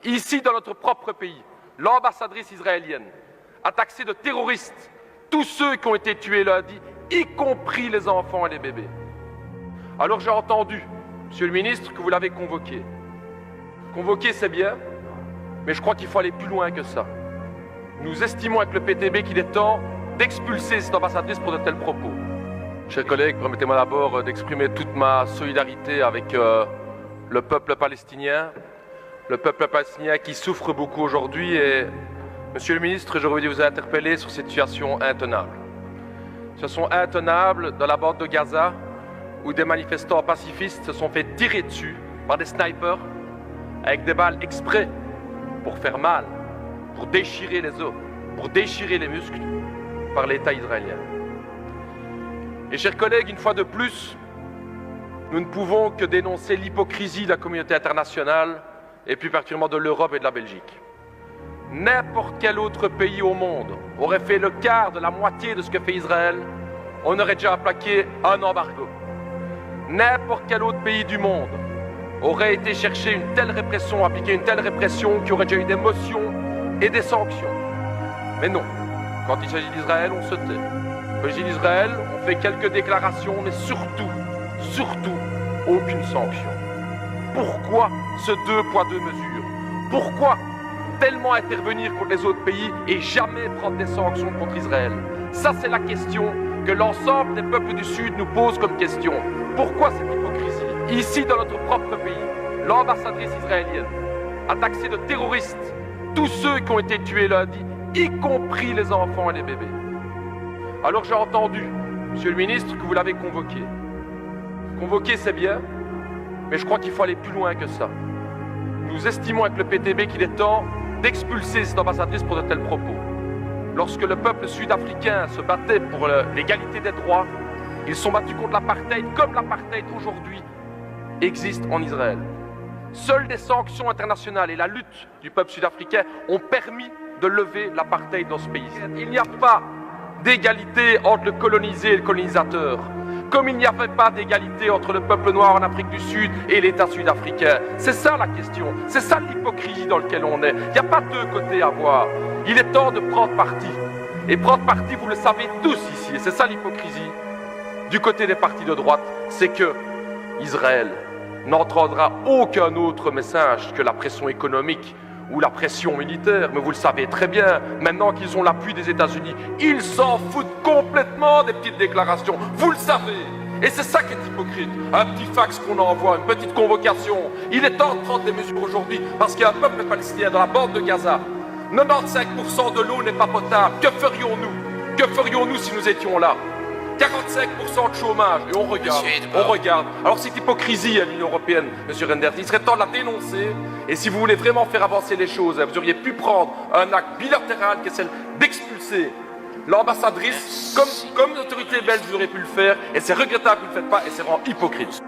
Ici, dans notre propre pays, l'ambassadrice israélienne a taxé de terroristes tous ceux qui ont été tués lundi, y compris les enfants et les bébés. Alors j'ai entendu, Monsieur le ministre, que vous l'avez convoqué. Convoquer, c'est bien, mais je crois qu'il faut aller plus loin que ça. Nous estimons avec le PTB qu'il est temps d'expulser cette ambassadrice pour de tels propos. Chers collègues, permettez-moi d'abord d'exprimer toute ma solidarité avec le peuple palestinien qui souffre beaucoup aujourd'hui. Et, Monsieur le ministre, j'aurais voulu vous interpeller sur cette situation intenable. Situation intenable dans la bande de Gaza, où des manifestants pacifistes se sont fait tirer dessus par des snipers avec des balles exprès pour faire mal, pour déchirer les os, pour déchirer les muscles par l'État israélien. Et chers collègues, une fois de plus, nous ne pouvons que dénoncer l'hypocrisie de la communauté internationale et plus particulièrement de l'Europe et de la Belgique. N'importe quel autre pays au monde aurait fait le quart de la moitié de ce que fait Israël, on aurait déjà appliqué un embargo. N'importe quel autre pays du monde aurait été chercher une telle répression, appliquer une telle répression, qui aurait déjà eu des motions et des sanctions. Mais non, quand il s'agit d'Israël, on se tait. Quand il s'agit d'Israël, on fait quelques déclarations, mais surtout, aucune sanction. Pourquoi ce deux poids, deux mesures? Pourquoi tellement intervenir contre les autres pays et jamais prendre des sanctions contre Israël? Ça, c'est la question que l'ensemble des peuples du Sud nous pose comme question. Pourquoi cette hypocrisie? Ici, dans notre propre pays, l'ambassadrice israélienne a taxé de terroristes tous ceux qui ont été tués lundi, y compris les enfants et les bébés. Alors j'ai entendu, Monsieur le ministre, que vous l'avez convoqué. Convoquer, c'est bien, mais je crois qu'il faut aller plus loin que ça. Nous estimons avec le PTB qu'il est temps d'expulser cette ambassadrice pour de tels propos. Lorsque le peuple sud-africain se battait pour l'égalité des droits, ils sont battus contre l'apartheid, comme l'apartheid aujourd'hui existe en Israël. Seules des sanctions internationales et la lutte du peuple sud-africain ont permis de lever l'apartheid dans ce pays. Il n'y a pas d'égalité entre le colonisé et le colonisateur, comme il n'y avait pas d'égalité entre le peuple noir en Afrique du Sud et l'État sud-africain. C'est ça la question, c'est ça l'hypocrisie dans laquelle on est. Il n'y a pas deux côtés à voir. Il est temps de prendre parti. Et prendre parti, vous le savez tous ici, et c'est ça l'hypocrisie. Du côté des partis de droite, c'est que Israël n'entendra aucun autre message que la pression économique ou la pression militaire. Mais vous le savez très bien, maintenant qu'ils ont l'appui des États-Unis, ils s'en foutent complètement des petites déclarations. Vous le savez. Et c'est ça qui est hypocrite. Un petit fax qu'on envoie, une petite convocation. Il est temps de prendre des mesures aujourd'hui parce qu'il y a un peuple palestinien dans la bande de Gaza. 95% de l'eau n'est pas potable. Que ferions-nous? Que ferions-nous si nous étions là? 45% de chômage, et on regarde. Alors cette hypocrisie à l'Union européenne, M. Reynders, il serait temps de la dénoncer, et si vous voulez vraiment faire avancer les choses, vous auriez pu prendre un acte bilatéral qui est celle d'expulser l'ambassadrice, comme l'autorité belge vous auriez pu le faire, et c'est regrettable que vous ne le faites pas, et c'est vraiment hypocrite.